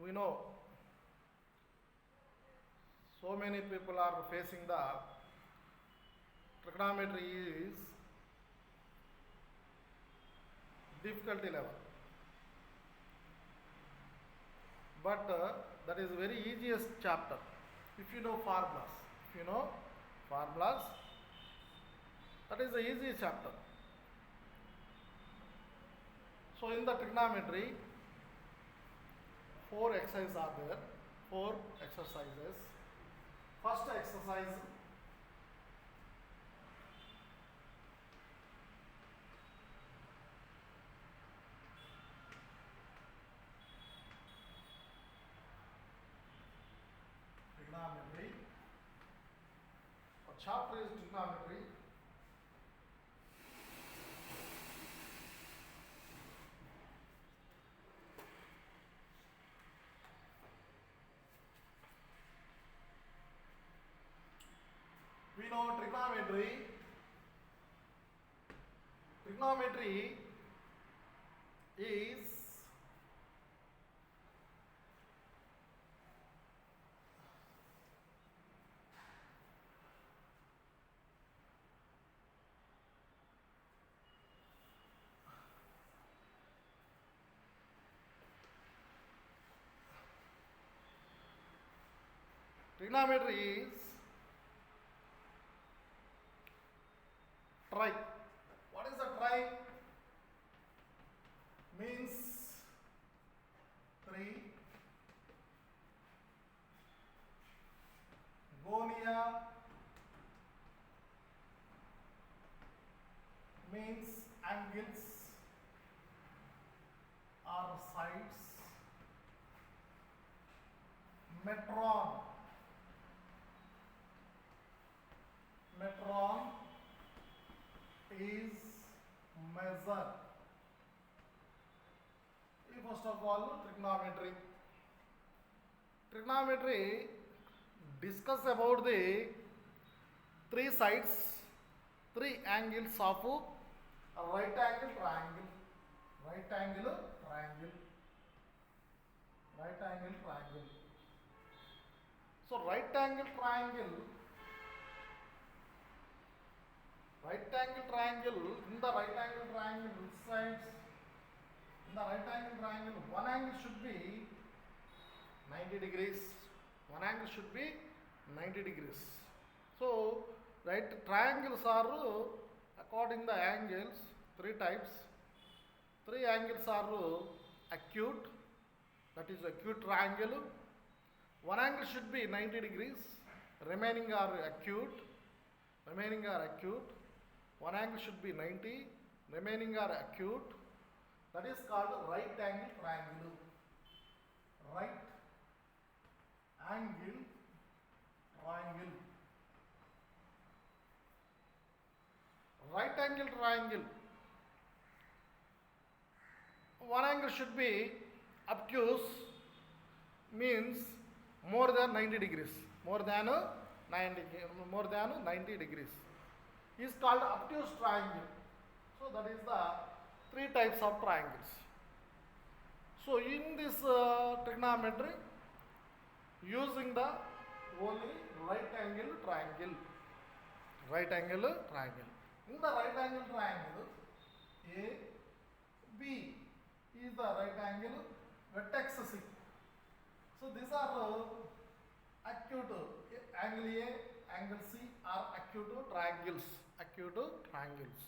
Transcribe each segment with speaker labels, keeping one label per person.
Speaker 1: we know so many people are facing the trigonometry is difficulty level, but that is very easiest chapter if you know formulas. If you know formulas, that is the easy chapter. So in the trigonometry, four exercises are there. Four exercises. First exercise, trigonometry. Our chapter is trigonometry. We know trigonometry. Trigonometry is trigonometry is trig. What is a trig? Means three. Gonia means angles or sides. Metron. Metron is measure. First of all, trigonometry. Trigonometry discuss about the three sides, three angles of a right angle triangle. Right angle triangle. Right angle triangle. So right angle triangle. Right angle triangle, in the right angle triangle, which sides? In the right angle triangle, one angle should be 90 degrees. One angle should be 90 degrees. So, right triangles are, according the angles, three types. Three angles are acute, that is acute triangle. One angle should be 90 degrees, remaining are acute. Remaining are acute. One angle should be 90, remaining are acute. That is called right angle triangle. Right angle triangle. Right angle triangle. One angle should be obtuse, means more than 90 degrees. More than 90 degrees is called obtuse triangle. So that is the three types of triangles. So in this trigonometry, using the only right angle triangle. Right angle triangle. In the right angle triangle, A, B is the right angle, vertex C. So these are acute angle A, angle C are acute triangles. Acute triangles.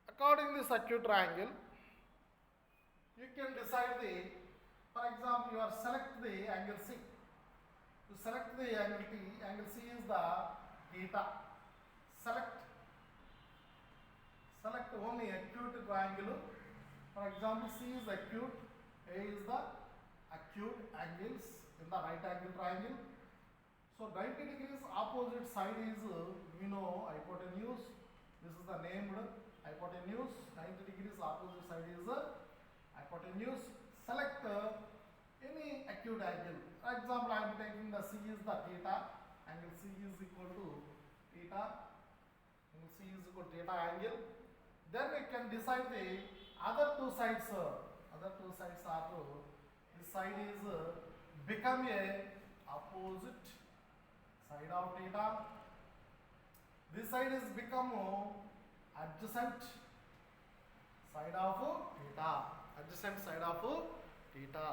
Speaker 1: According to this acute triangle, you can decide the, for example, you are select the angle C. To select the angle T, angle C is the theta. Select only acute triangle. For example, C is acute, A is the acute angles in the right angle triangle. So 90 degrees opposite side is, we know, hypotenuse. This is the named hypotenuse. 90 degrees opposite side is hypotenuse. Select any acute angle. For example, I am taking the C is the theta. Angle C is equal to theta. Angle C is equal to theta angle. Then we can decide the other two sides. other two sides are, this side is become a opposite side of theta. This side is become adjacent side of theta. Adjacent side of theta.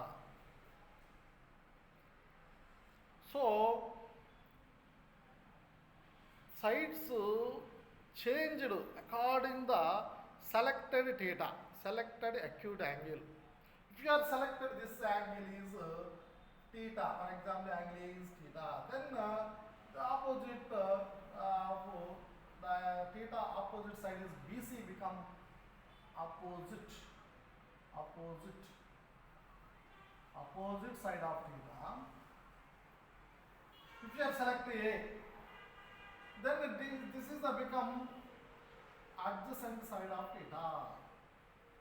Speaker 1: So sides changed according the selected theta, selected acute angle. If you are selected this angle is theta, for example angle is theta, then the opposite of the theta opposite side is BC become opposite side of theta. If you are select A, then this is the become adjacent side of theta.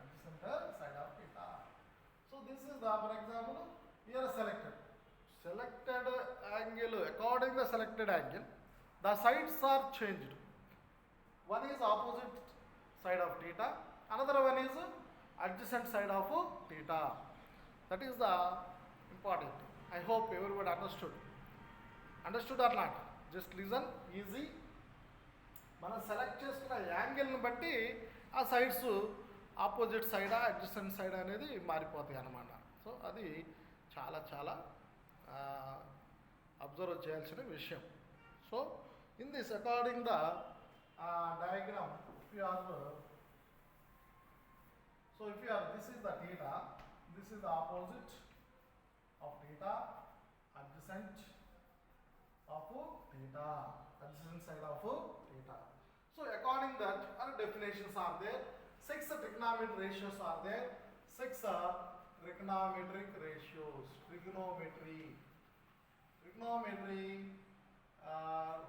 Speaker 1: Adjacent side of theta. So this is the, for example, here selected angle, according to the selected angle, the sides are changed. One is opposite side of theta, another one is adjacent side of theta. That is the important. I hope everyone understood. Understood or not? Just listen, easy. మనం select చేసుకున్న యాంగిల్ని బట్టి ఆ sides opposite సైడా adjacent side అనేది మారిపోతాయి అన్నమాట. So అది చాలా చాలా అబ్జర్వ్ చేయాల్సిన విషయం. So in this according the diagram, if you are this is the theta, this is the opposite of theta, adjacent of theta, adjacent side of theta. So according that, other definitions are there. 6 trigonometric ratios are there. 6 trigonometric ratios. Trigonometry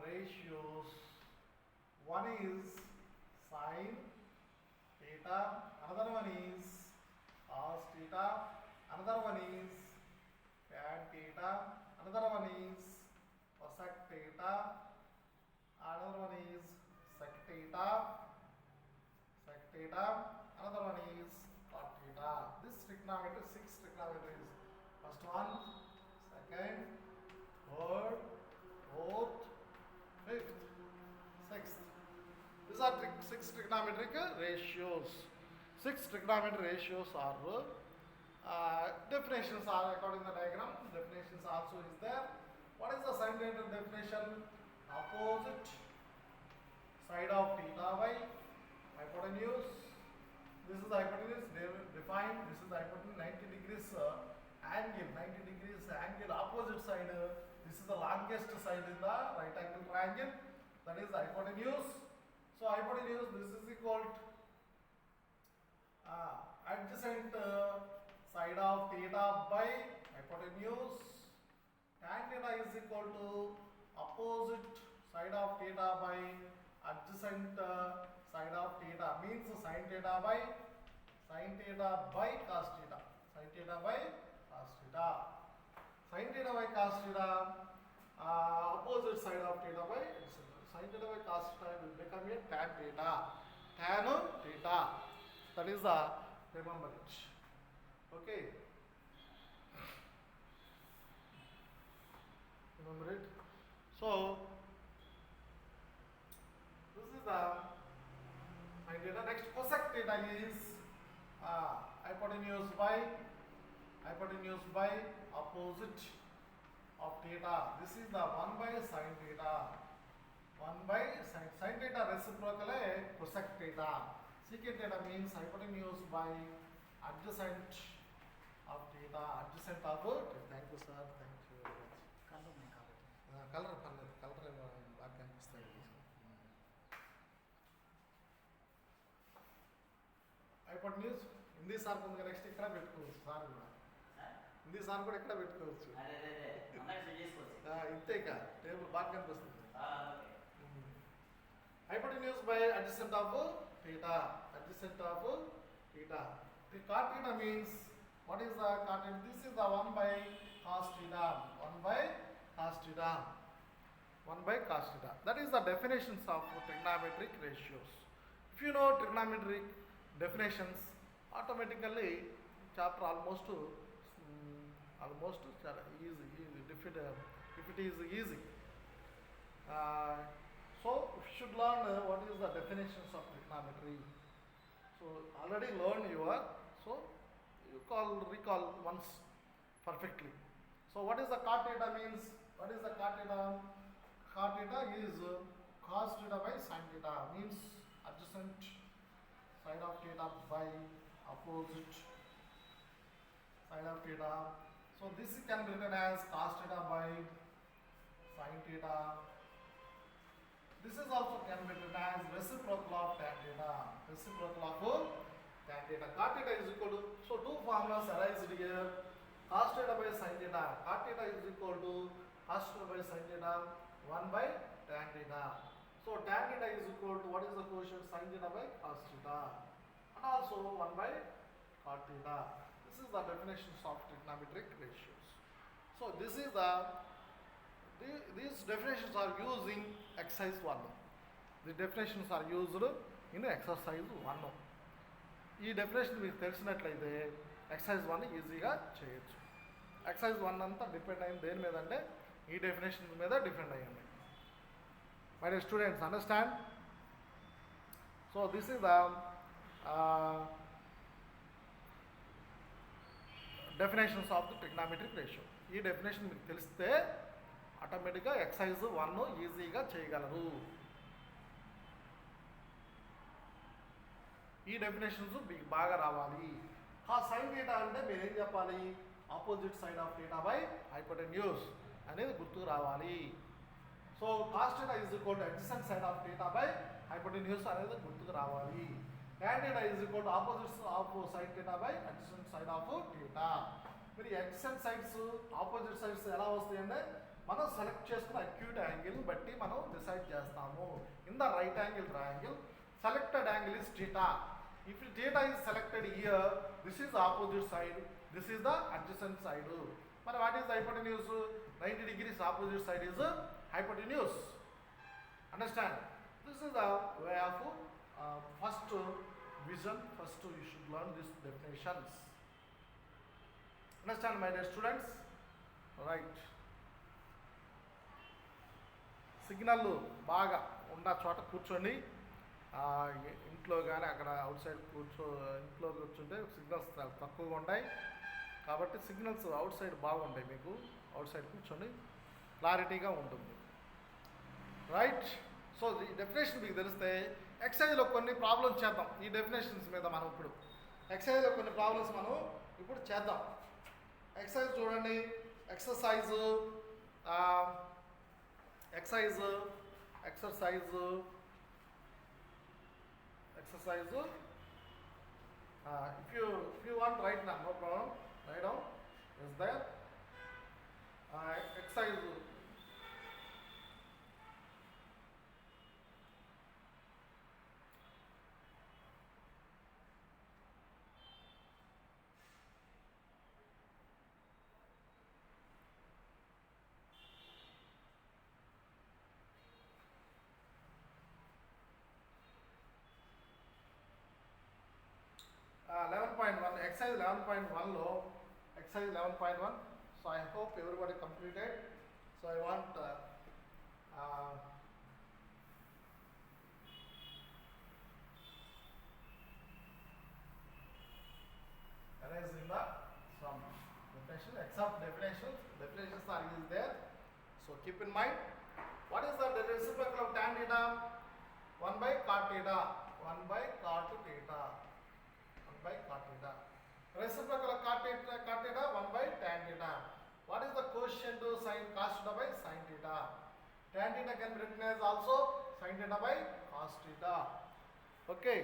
Speaker 1: ratios. One is sine theta, another one is cos theta, another one is tan theta, another one is cosec theta, another one is sec theta, another one is cot theta. This trigonometry, 6 trigonometry is first one, second, third, fourth, fifth, sixth. These are 6 trigonometric ratios. 6 trigonometric ratios are definitions are according to the diagram. Definitions also is there. What is the sine theta definition? Opposite side of theta by hypotenuse. This is the hypotenuse defined. This is the hypotenuse 90 degrees angle. 90 degrees angle opposite side. This is the longest side in the right angle triangle. That is the hypotenuse. So hypotenuse, this is equal to adjacent side of theta by hypotenuse. Tan theta is equal to opposite side of theta by adjacent side of theta, means sin theta by cos theta. Sin theta by cos theta. Sin theta by cos theta, opposite side of theta by adjacent. Sin theta by cos theta will become a tan theta. Tan theta. That is the, remember it. Okay. Remember it. So this is the sin theta. Next, cosec theta is hypotenuse by opposite of theta. This is the 1 by sin theta. 1 by sin theta reciprocal cosec theta. Secant theta means hypotenuse by adjacent of theta. Adjacent of theta. Thank you, sir. Thank you very much. Color బాగా కనిపిస్తాయి. hypotenuse Hindi sir కొంచెం next ఇక్కడ పెట్టుకోవచ్చు. Sir కూడా Hindi sir కూడా ఇక్కడ పెట్టుకోవచ్చు. ఇంతే ఇక టేబుల్ బాగా కనిపిస్తుంది. hypotenuse by adjacent of theta. Adjacent of theta. The cot theta means, what is the cot theta? This is the 1 by cos theta. 1 by cos theta. 1 by cos theta. That is the definitions of trigonometric ratios. If you know trigonometric definitions, automatically chapter almost చాలా easy if it is easy. So you should learn what is the definitions of trigonometry. So already learn you are, so you recall once perfectly. So what is the cot theta means? What is the cot theta? Cot theta is cos theta by sin theta, means adjacent side of theta by opposite side of theta. So this can be written as cos theta by sin theta. This is also can be written as reciprocal of tan theta. Reciprocal of tan theta. Cot theta is equal to, so two formulas arise here. Cos theta by sin theta. Cot theta is equal to cos theta by sin theta 1 by tan theta. So tan theta is equal to, what is the quotient? Sin theta by cos theta, and also 1 by cot theta. This is the definitions of trigonometric ratios. So this is these definitions are used in exercise 1. The definitions are used in exercise 1. ఈ definition మీకు తెలిసినట్లయితే exercise 1 ఈజీగా చేయొచ్చు. Exercise 1 అంతా depend అయింది దేని మీద అంటే ఈ డెఫినేషన్ మీద డిపెండ్ అయ్యింది. My dear students, understand? So this is the definitions of the trigonometric ratio. ఈ డెఫినేషన్ మీకు తెలిస్తే ఆటోమేటిక్గా ఎక్సర్సైజ్ 1 ఈజీగా చేయగలరు. ఈ డెఫినేషన్స్ మీకు బాగా రావాలి. సైన్ థీటా అంటే మీరు ఏం చెప్పాలి? Opposite side of theta by hypotenuse అనేది గుర్తుకు రావాలి. So cos theta is equal to adjacent side of theta by hypotenuse అనేది గుర్తుకు రావాలి. tan theta is equal to opposite of side theta by adjacent side of theta. మరి adjacent sides opposite sides ఎలా వస్తాయంటే మనం సెలెక్ట్ చేసుకున్న acute angle బట్టి మనం డిసైడ్ చేస్తాము. In the right angle triangle selected angle is theta. If theta is selected here, this is the opposite side, this is the adjacent side. But what is the hypotenuse? 90 degrees opposite side is hypotenuse. Understand? This is the way of first vision. First you should learn these definitions. Understand, my dear students? Right. Signal బాగా ఉన్న చోట కూర్చోండి. ఇంట్లో కానీ అక్కడ out side ఇంట్లో కూర్చుంటే signals తక్కువగా ఉంటాయి కాబట్టి సిగ్నల్స్ అవుట్ సైడ్ బాగుంటాయి. మీకు అవుట్ సైడ్ కూర్చోండి, క్లారిటీగా ఉంటుంది. రైట్. సో ఈ డెఫినేషన్ మీకు తెలిస్తే ఎక్సైజ్లో కొన్ని ప్రాబ్లమ్స్ చేద్దాం. ఈ డెఫినేషన్స్ మీద మనం ఇప్పుడు ఎక్సైజ్లో కొన్ని ప్రాబ్లమ్స్ మనం ఇప్పుడు చేద్దాం. ఎక్సైజ్ చూడండి. Exercise if you want write now, no problem, write down. Is there exercise 11.1, exercise 11.1 లో exercise 11.1. So I hope everybody completed. So I want erasing the some definition, except definitions are used there. So keep in mind, what is the reciprocal of tan theta? 1 by cot theta. 1 by cot theta. 1 by cot theta. Reciprocal of cot theta 1 by tan theta. What is the quotient to sin cos theta by sin theta? Tan theta can be written as also sin theta by cos theta. Okay.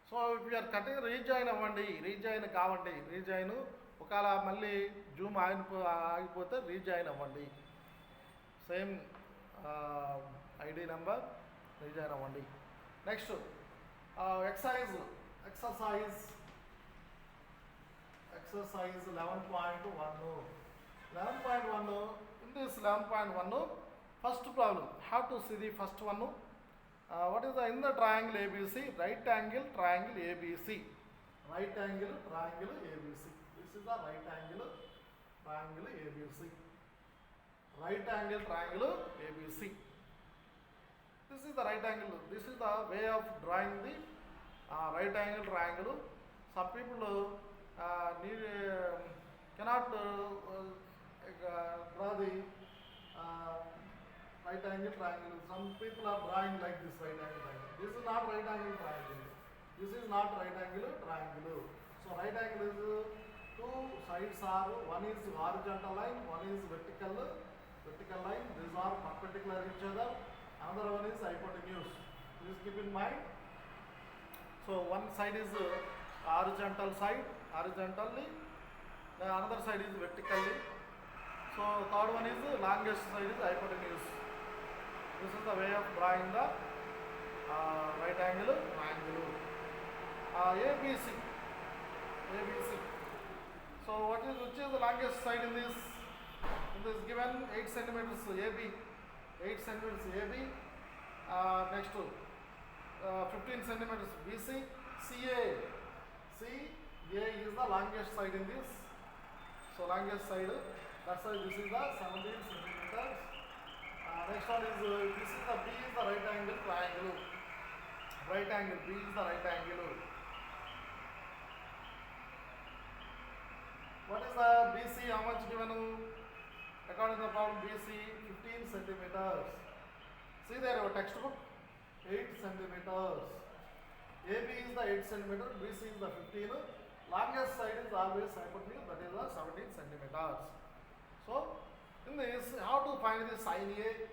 Speaker 1: So if you're cutting rejoin అవ్వండి, rejoin కావండి. Rejoin ఒకవేళ మళ్ళీ Zoom ఆగిపోతే rejoin అవ్వండి. Same ID number, rejoin అవ్వండి. Next exercise exercise 11.1. 11.1, in this 11.1, first problem, have to see the first one. What is the, in the triangle ABC, right angle triangle ABC. Right angle triangle ABC. This is the right angle triangle ABC. Right angle triangle ABC. This is the right angle. This is the way of drawing the right angle triangle. Some people cannot draw the right angle triangle. Some people are drawing like this right angle triangle. This is not right angle triangle. This is not right angle triangle. So right angle is two sides are, one is horizontal line, one is vertical line. These are perpendicular each other. Another one is hypotenuse. Please keep in mind. So one side is horizontal side, horizontally. The another side is vertically. So third one is longest side is hypotenuse. This is the way of drawing the right angle triangle. ABC. ABC. So which is the longest side in this? In this given 8 centimeters AB. 8 centimeters AB. Next to 15 centimeters BC. CA. CA is the longest side in this. So longest side. That's why this is the 17 centimeters. Next one is this is the B is the right angle triangle. Right angle. B is the right angle. What is the BC? How much given? According to the problem, BC 15 centimeters. See there your textbook, 8 centimeters. AB is the 8 centimeter, BC is the 15. Longest side is always hypotenuse, that is the 17 centimeters. So in this, how to find the sin A?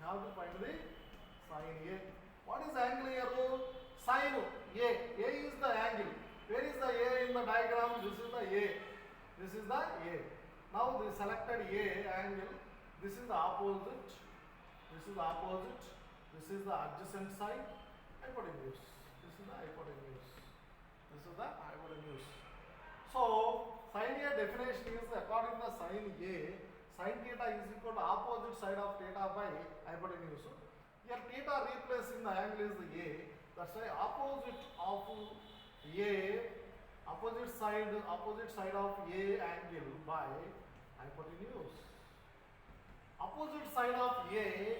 Speaker 1: How to find the sin A? What is the angle here? Sin A. A is the angle. Where is the A in the diagram? This is the A. This is the A. Now the selected A angle, this is the opposite, this is the opposite, this is the adjacent side, hypotenuse. This is the hypotenuse. This is the hypotenuse. So sin A definition is according to sin A, sin theta is equal to opposite side of theta by hypotenuse. Here theta replacing the angle is the A. That's why opposite of A, opposite side of A angle by hypotenuse. Opposite side of A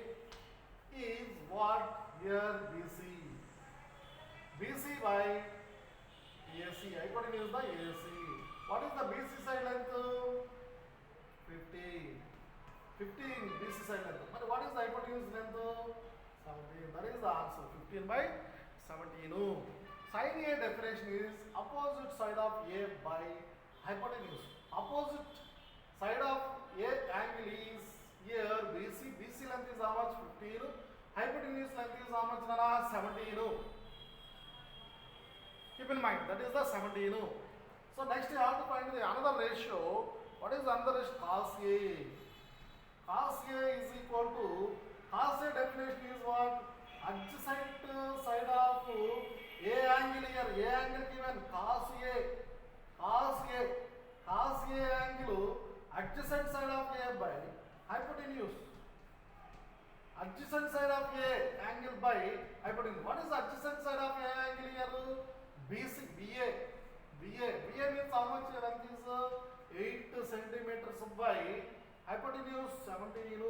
Speaker 1: is what? Here BC. BC by AC. Hypotenuse by AC. What is the BC side length? 15. 15 BC side length. But what is the hypotenuse length? 17. That is the answer. 15 by 17. Sin A definition is opposite side of A by hypotenuse. Opposite side of A angle is here BC. BC length is how much? 15. Hypotenuse length is how much? 17. Keep in mind that is the 17. So next you have to find the another ratio. What is the another ratio? Cos A. Cos A is equal to, cos A definition is what? Adjacent side of A angle here. A angle given cos A. Cos A. Cos A angle adjacent side of A by hypotenuse. Adjacent side of A angle by hypotenuse. What is the adjacent side of A angle here? BC, BA. BA means how much length is 8 centimeters by hypotenuse 17.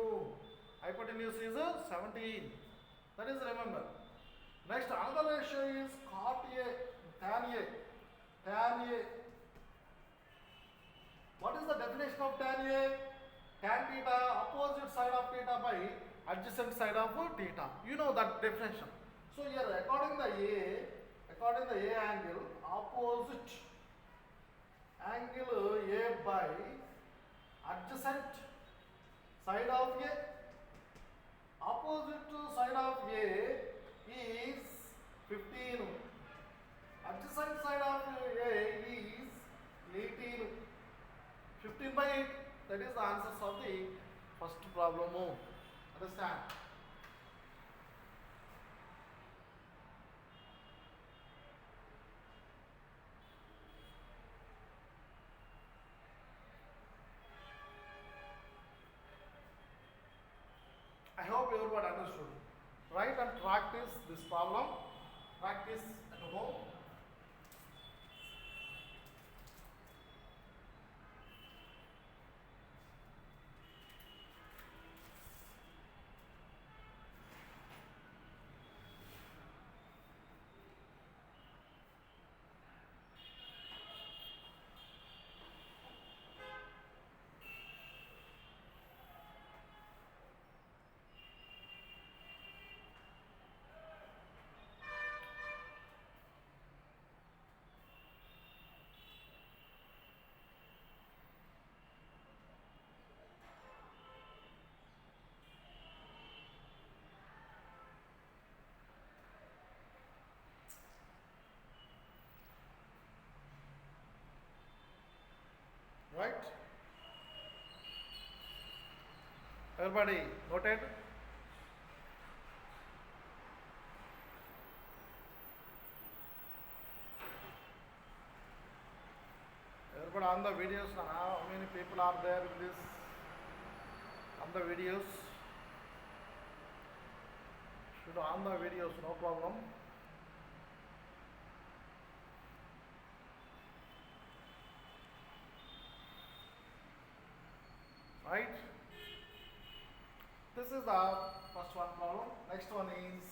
Speaker 1: Hypotenuse is 17. That is remember. Next another ratio is cot A, tan A. Tan A. What is the definition of tan A? Tan theta, opposite side of theta by adjacent side of theta. You know that definition. So here according to the A angle, opposite angle A by adjacent side of A. Opposite side of A is 15. Adjacent side of A is 18. 15 by 8. That is the answers of the first problem. Understand? I hope everybody understood. Write and practice this problem. Practice at home. Right? Everybody noted? Everybody on the videos now, how many people are there in this on the videos? Should on the videos, no problem. Right? This is the first one problem. Next one is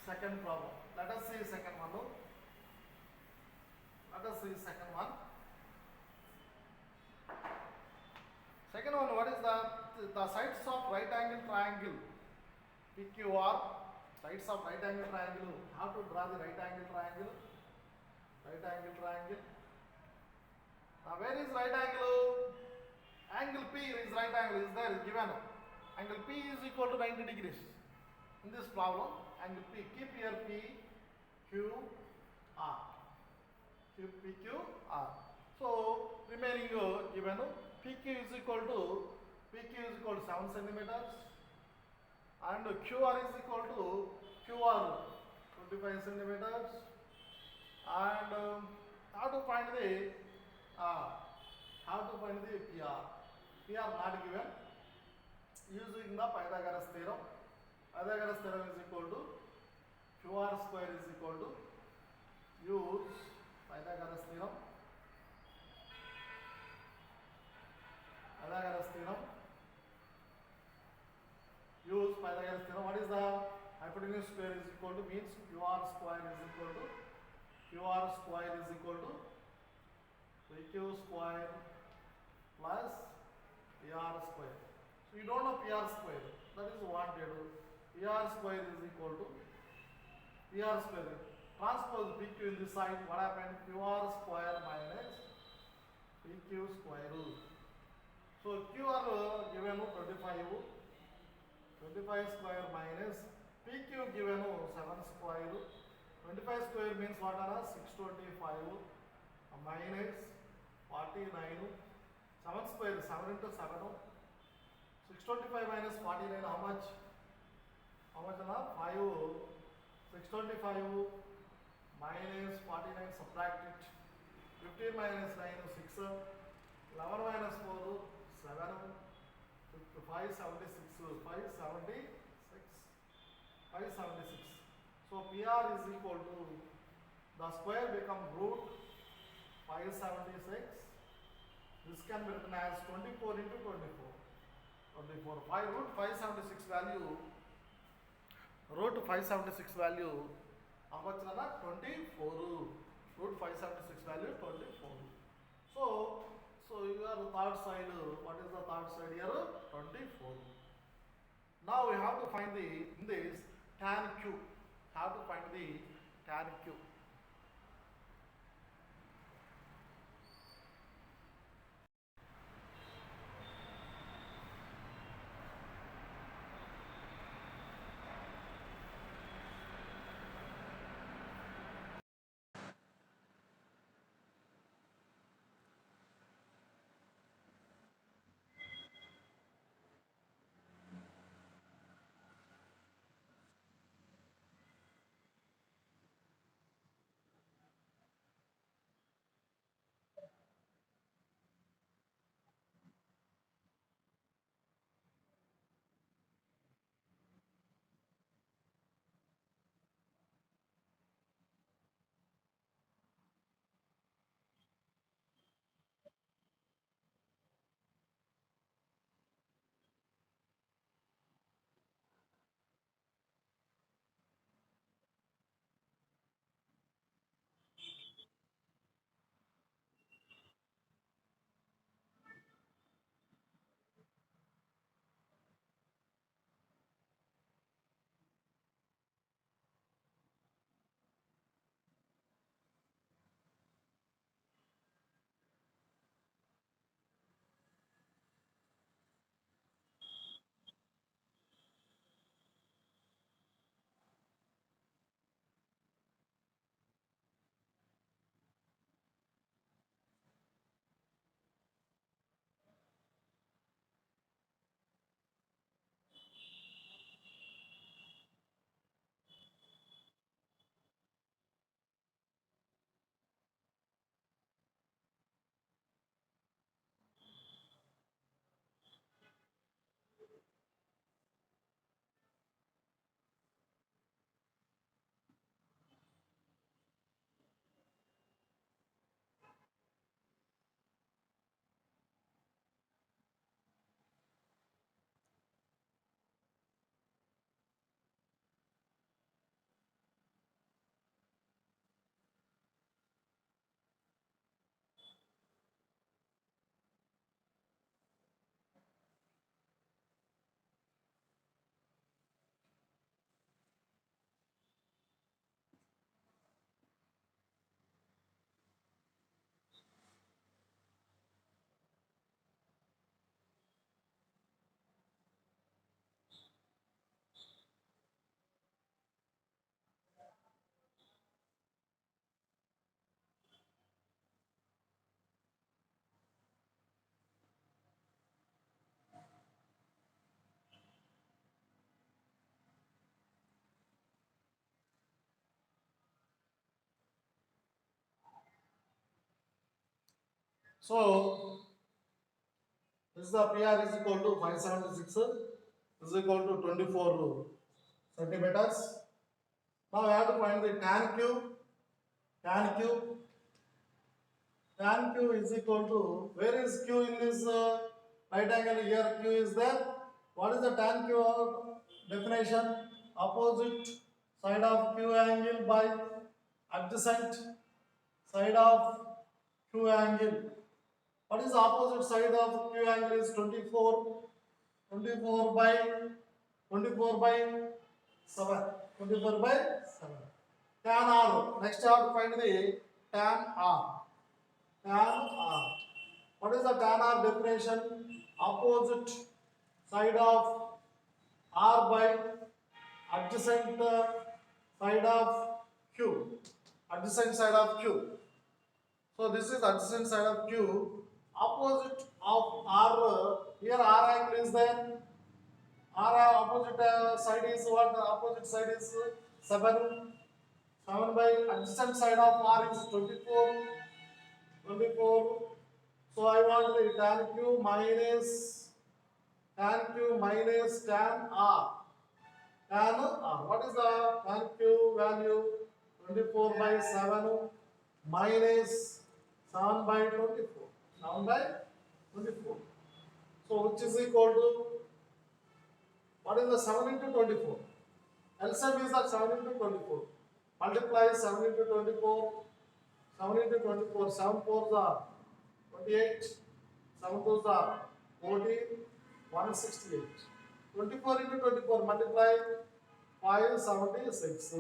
Speaker 1: second problem. Let us see second one. No? Let us see second one. Second one, what is the sides of right angle triangle? PQR, sides of right angle triangle. How to draw the right angle triangle? Right angle triangle. Now where is right angle? Angle P is right angle, is there, is given. Angle P is equal to 90 degrees. In this problem, angle P, keep here P, Q, R. Keep P, Q, R. So, remaining given PQ is equal to 7 centimeters and QR is equal to QR 25 centimeters and how to find the PR. PR not given. Using the Pythagoras theorem. Pythagoras theorem is equal to QR square is equal to use Pythagoras theorem. Pythagoras theorem. Use Pythagoras theorem. What is the hypotenuse square is equal to means QR square is equal to PQ square plus PR square. So you don't know PR square. That is wanted. PR square is equal to PR square. Transpose PQ in this side. What happened? QR square minus PQ square. So QR given 25 square minus PQ given 7 square. 25 square means what are 625 minus 49. 7 square 7 into 7. 625 minus 49 how much? How much na? 5. 625 minus 49 subtract it. 15 minus 9 6. 11 minus 4 7. 576. 576. So PR is equal to the square become root 576. This can be written as 24 into 24. 5 root 576 value. Root 576 value. How much? 24. Root 576 value 24. So your third side. What is the third side here? 24. Now we have to find in this tan Q. How to find the tan Q? So this is the PR is equal to 576 is equal to 24 centimeters. Now I have to find the tan Q. Tan Q. Tan Q is equal to, where is Q in this right angle? Here Q is there. What is the tan Q definition? Opposite side of Q angle by adjacent side of Q angle. What is the opposite side of Q angle? Is 24. 24 by 24 by 7. 24 by 7. Tan R. Next I have to find the tan R. Tan R. What is the tan R definition? Opposite side of R by adjacent side of Q. Adjacent side of Q. So this is adjacent side of Q. Opposite of R. Here R angle is there. R opposite side is what? Opposite side is 7. 7 by adjacent side of R is 24. 24. So I want the tan Q minus tan R. Tan R. What is the tan Q value? 24 by 7 minus 7 by 24. 7 by 24. So which is equal to, what is the 7 into 24? LCM is the 7 into 24. Multiply 7 into 24. 7 into 24. 7 4s are 28. 7 2s are 14. 168. 24 into 24. Multiply 576.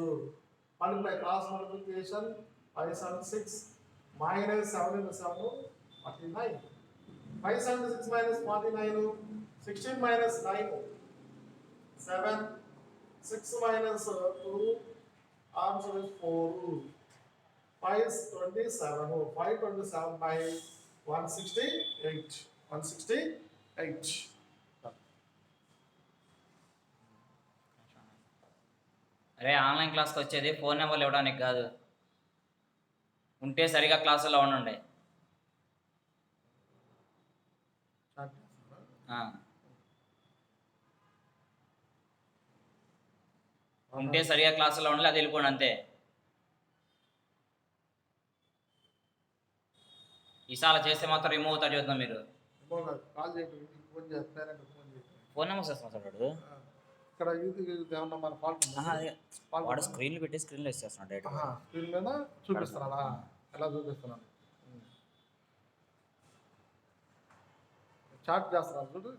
Speaker 1: Multiply cross multiplication. 576 minus 7 into 7. 49. 576 minus 49. 16 minus 9. 7. 6 minus 2. Answer is 4. 527. 527 by 168. 168.
Speaker 2: అరే online క్లాస్కి వచ్చేది phone నెంబర్లు ఇవ్వడానికి కాదు, ఉంటే సరిగా క్లాసుల్లో ఉండండి. ఉంటే సరిగా క్లాసుల్లో ఉండాలి, అది వెళ్ళిపోండి అంతే. ఈసారి చేస్తే మాత్రం రిమూవ్ అవుతాడు చూద్దాం మీరు. ఫోన్ నెంబర్ చేస్తున్నాడు
Speaker 1: ఇక్కడ ఏమన్నా మన ఫాల్ట్
Speaker 2: వాడు స్క్రీన్లు పెట్టి స్క్రీన్లో ఇచ్చేస్తున్నాడు డైరెక్ట్.
Speaker 1: స్క్రీన్ మీద చూపిస్తున్నాడా? ఎలా చూపిస్తున్నాను? చాట్ చేస్తున్నాను చూడు.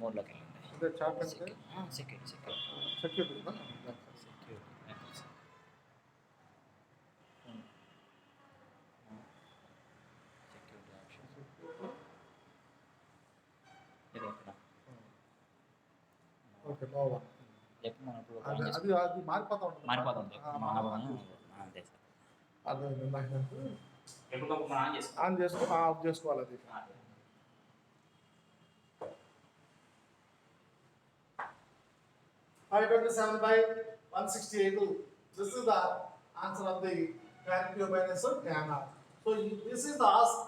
Speaker 2: మోడ్లోకి వెళ్ళండి.
Speaker 1: ఇదే చాట్ అంటే
Speaker 2: సెక్యూరిటీ
Speaker 1: అది మారిపోతా ఉంటుంది.
Speaker 2: అంతే సార్.
Speaker 1: అది ఆన్ చేసుకో, ఆఫ్ చేసుకోవాలి. అది 527 by 168. This is the answer of the tan Q minus tan R. So this is the ask.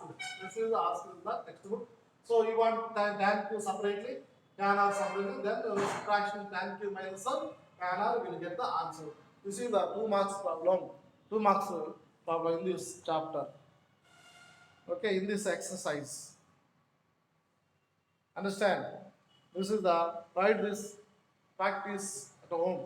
Speaker 1: This is the ask in the textbook. So you want tan Q separately, tan R separately, then subtraction tan Q minus tan R will get the answer. This is the 2 marks problem. 2 marks problem in this chapter. Okay, in this exercise. Understand? This is the write this practice at home.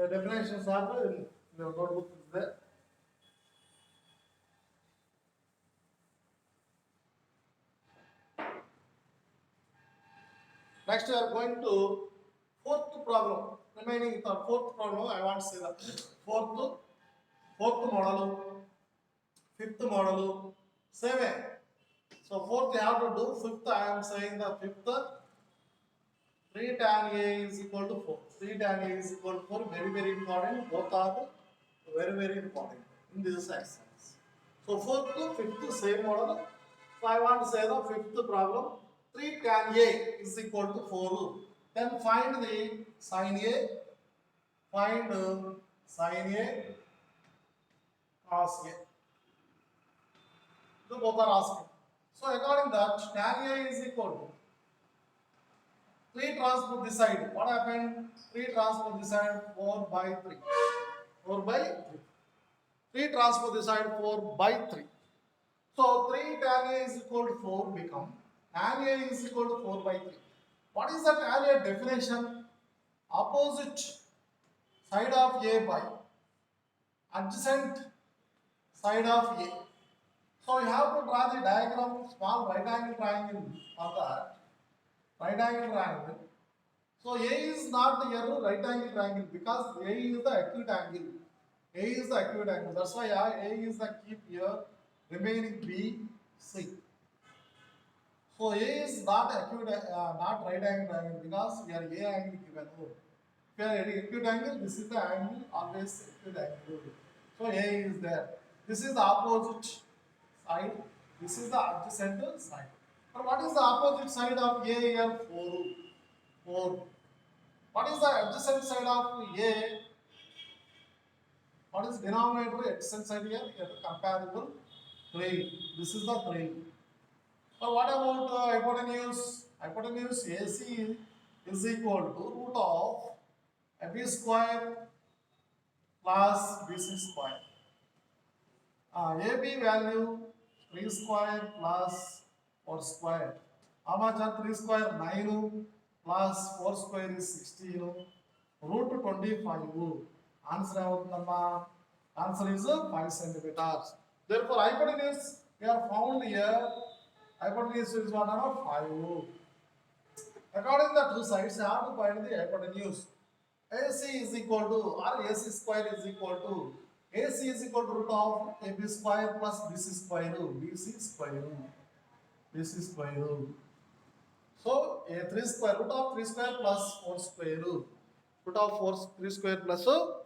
Speaker 1: The definitions are in the notebook is there. Next we are going to fourth problem. Remaining the fourth problem, I want to say that fourth model, fifth model, 7. So So fourth you have to do. Fifth I am saying the fifth. 3 tan A is equal to 4. 3 tan A is equal to 4. Very, very important. Both are very, very important in this exercise. So fourth to fifth same model. So I want to say the fifth problem. 3 tan A is equal to 4. Then find the sin A. Find sin A cos A. So both are asking. So according that tan A is equal to 3 transpose this side. What happened? 3 transpose this side 4 by 3. 4 by 3. 3 transpose this side 4 by 3. So 3 tan A is equal to 4 become tan A is equal to 4 by 3. What is the tan A definition? Opposite side of A by adjacent side of A. So you have to draw the diagram, small right angle triangle for that. Right angle triangle. So A is not the right angle triangle because A is the acute angle. A is the acute angle. That's why A is the keep here. Remaining B, C. So A is not acute, not right angle triangle because here A angle given. If you are acute angle, this is the angle, always acute angle. So A is there. This is the opposite side. This is the adjacent side. But what is the opposite side of A here? 4. 4. What is the adjacent side of A? What is denominator adjacent side here? Here comparable 3. This is the 3. So what about hypotenuse? Hypotenuse AC is equal to root of AB square plus BC square. AB value 3 square plus 4 square. How much are 3 square? 9 plus 4 square is 16. Root 25. Answer answer is 5 centimeters. Therefore, hypotenuse we are found here. Hypotenuse is 5. According to the two sides, you have to find the hypotenuse. AC is equal to or AC square is equal to AC is equal to root of AB square plus BC square. BC square. BC square. So a 3 square root of 3 square plus 4 square root of 3 square plus 4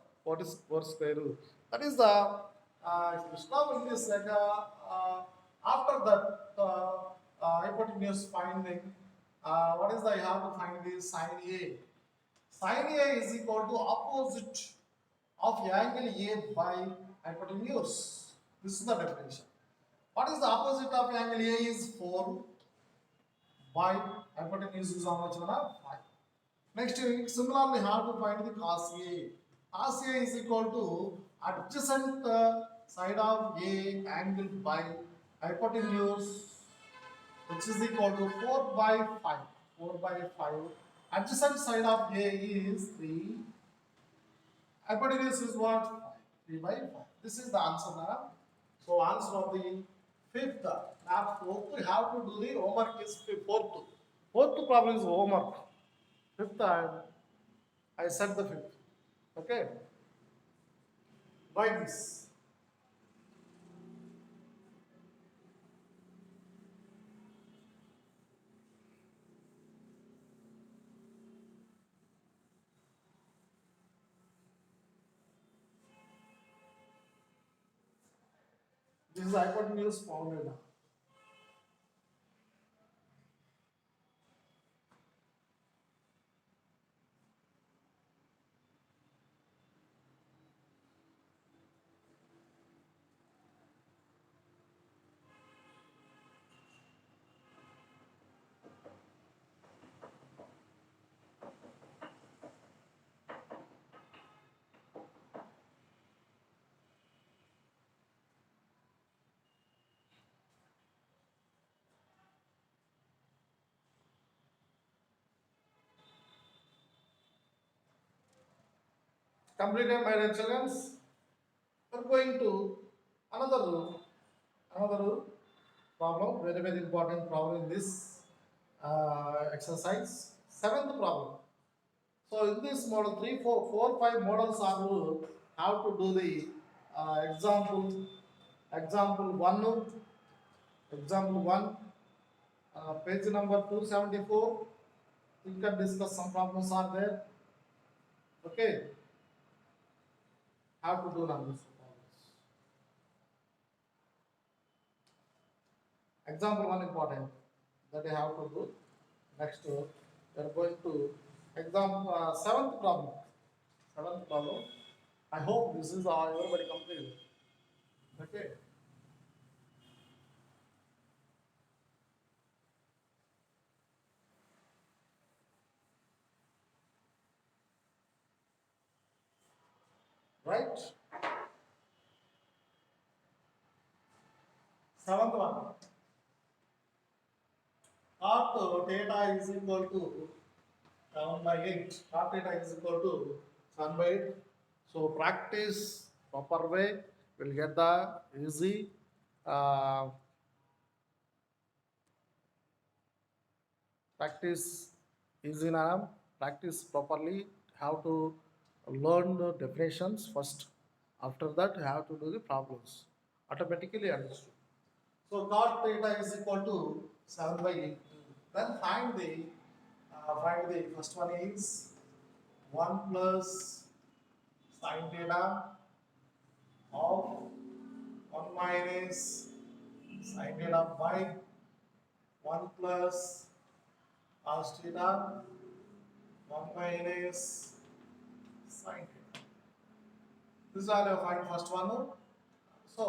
Speaker 1: square root. That is the now in this after that hypotenuse finding what is the you have to find the sin A. Sin A is equal to opposite of angle A by hypotenuse. This is the definition. What is the opposite of angle A is 4 by hypotenuse is how much? 5. Next, similarly, how to find the cos A. Cos A is equal to adjacent side of A angled by hypotenuse, which is equal to 4 by 5. 4 by 5. Adjacent side of A is 3. Hypotenuse is what? 5. 3 by 5. This is the answer now. So answer of the fifth. Now fourth we have to do the homework is fourth. Fourth problem is homework. Fifth I said the fifth. Okay. Write this. This is hypotenuse formula. Completed, my dear children. We are going to another problem, very very important problem in this exercise. Seventh problem. So in this model, 3, 4, 4, 5 models are how to do the example 1, Page number 274. You can discuss some problems are there. Okay. How to do now this problems. Example one important that you have to do. Next, we are going to example seventh problem. Seventh problem. I hope this is all everybody complete. Okay. Right. Seventh one. Cot theta is equal to 7 by 8. Cot theta is equal to 7 by 8. So practice proper way. Will get the easy. Practice easy now. Practice properly. How to learn the definitions first. After that, you have to do the problems. Automatically understood. So cot theta is equal to 7 by 8. Then find the first one is 1 plus sin theta of 1 minus sin theta by 1 plus cos theta 1 minus sin theta. This is all you find first one. So